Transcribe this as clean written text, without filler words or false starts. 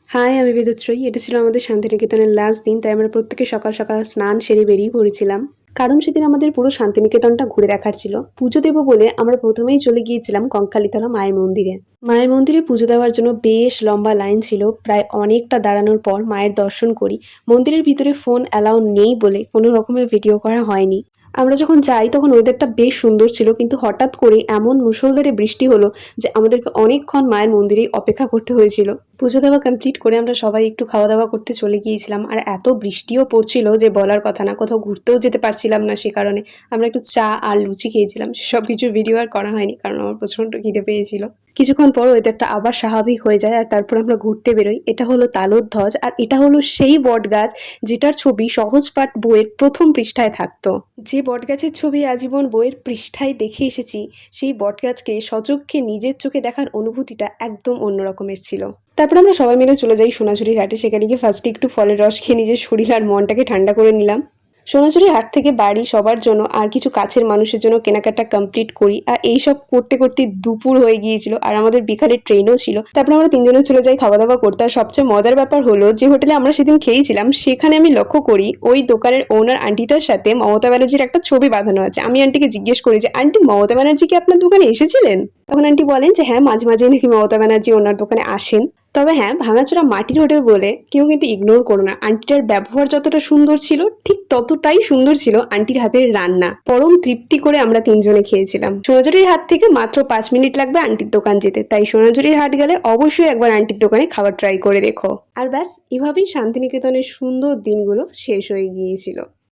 High, আমি বিদ্যুৎশ্রী। এটা ছিল আমাদের শান্তিনিকেতনের লাস্ট দিন, তাই আমরা প্রত্যেকে সকাল সকাল স্নান সেরে বেরিয়ে পড়েছিলাম। কারণ সেদিন আমাদের পুরো শান্তিনিকেতনটা ঘুরে দেখার ছিল। পুজো দেবো বলে আমরা প্রথমেই চলে গিয়েছিলাম কঙ্কালীতলা মায়ের মন্দিরে। মায়ের মন্দিরে পুজো দেওয়ার জন্য বেশ লম্বা লাইন ছিল। প্রায় অনেকটা দাঁড়ানোর পর মায়ের দর্শন করি। মন্দিরের ভিতরে ফোন অ্যালাউ নেই বলে কোনো রকমের ভিডিও করা হয়নি। আমরা যখন যাই তখন ওয়েদারটা বেশ সুন্দর ছিল, কিন্তু হঠাৎ করে এমন মুষলধারে বৃষ্টি হলো যে আমাদেরকে অনেকক্ষণ মায়ের মন্দিরেই অপেক্ষা করতে হয়েছিল। পুজো দেওয়া কমপ্লিট করে আমরা সবাই একটু খাওয়া দাওয়া করতে চলে গিয়েছিলাম, আর এত বৃষ্টিও পড়ছিল যে বলার কথা না, কোথাও ঘুরতেও যেতে পারছিলাম না। সে কারণে আমরা একটু চা আর লুচি খেয়েছিলাম। সব কিছুর ভিডিও আর করা হয়নি কারণ আমার প্রচণ্ড খিদে পেয়েছিল। কিছুক্ষণ পর ওয়েদারটা আবার স্বাভাবিক হয়ে যায়, আর তারপর আমরা ঘুরতে বেরোই। এটা হলো তালধ্বজ, আর এটা হলো সেই বট গাছ যেটার ছবি সহজ পাঠ বইয়ের প্রথম পৃষ্ঠায় থাকতো। যে বটগাছের ছবি আজীবন বইয়ের পৃষ্ঠায় দেখে এসেছি, সেই বটগাছকে সচক্ষে নিজের চোখে দেখার অনুভূতিটা একদম অন্য রকমের ছিল। তারপর আমরা সবাই মিলে চলে যাই সোনাঝুরির হাটে। সেখানে গিয়ে ফার্স্টে একটু ফলের রস খেয়ে নিজের শরীর আর মনটাকে ঠান্ডা করে নিলাম। সোনাঝুরি হাট থেকে বাড়ি সবার জন্য আর কিছু কাছের মানুষের জন্য কেনাকাটা কমপ্লিট করি, আর এইসব করতে করতে দুপুর হয়ে গিয়েছিল, আর আমাদের বিকালের ট্রেনও ছিল। তারপর আমরা তিনজনে চলে যাই খাওয়া দাওয়া করতে। আর সবচেয়ে মজার ব্যাপার হলো, যে হোটেলে আমরা সেদিন খেয়েছিলাম সেখানে আমি লক্ষ্য করি ওই দোকানের ওনার আন্টিটার সাথে মমতা ব্যানার্জির একটা ছবি বাঁধানো আছে। আমি আন্টিকে জিজ্ঞেস করি যে, আন্টি, মমতা ব্যানার্জি কি আপনার দোকানে এসেছিলেন? তখন আন্টি বলেন যে হ্যাঁ, মাঝে মাঝেই নাকি মমতা ব্যানার্জি ওনার দোকানে আসেন। তবে হ্যাঁ, ভাঙাচোরা মাটির হোটেল বলে কেউ কিন্তু ইগনোর করো না। আন্টিটার ব্যবহার যতটা সুন্দর ছিল, ঠিক ততটাই সুন্দর ছিল আন্টির হাতের রান্না। পরম তৃপ্তি করে আমরা তিনজনে খেয়েছিলাম। সোনাঝুরির হাট থেকে মাত্র 5 মিনিট লাগবে আন্টির দোকান যেতে, তাই সোনাঝুরির হাট গেলে অবশ্যই একবার আন্টির দোকানে খাবার ট্রাই করে দেখো। আর ব্যাস, এভাবেই শান্তিনিকেতনের সুন্দর দিনগুলো শেষ হয়ে গিয়েছিল।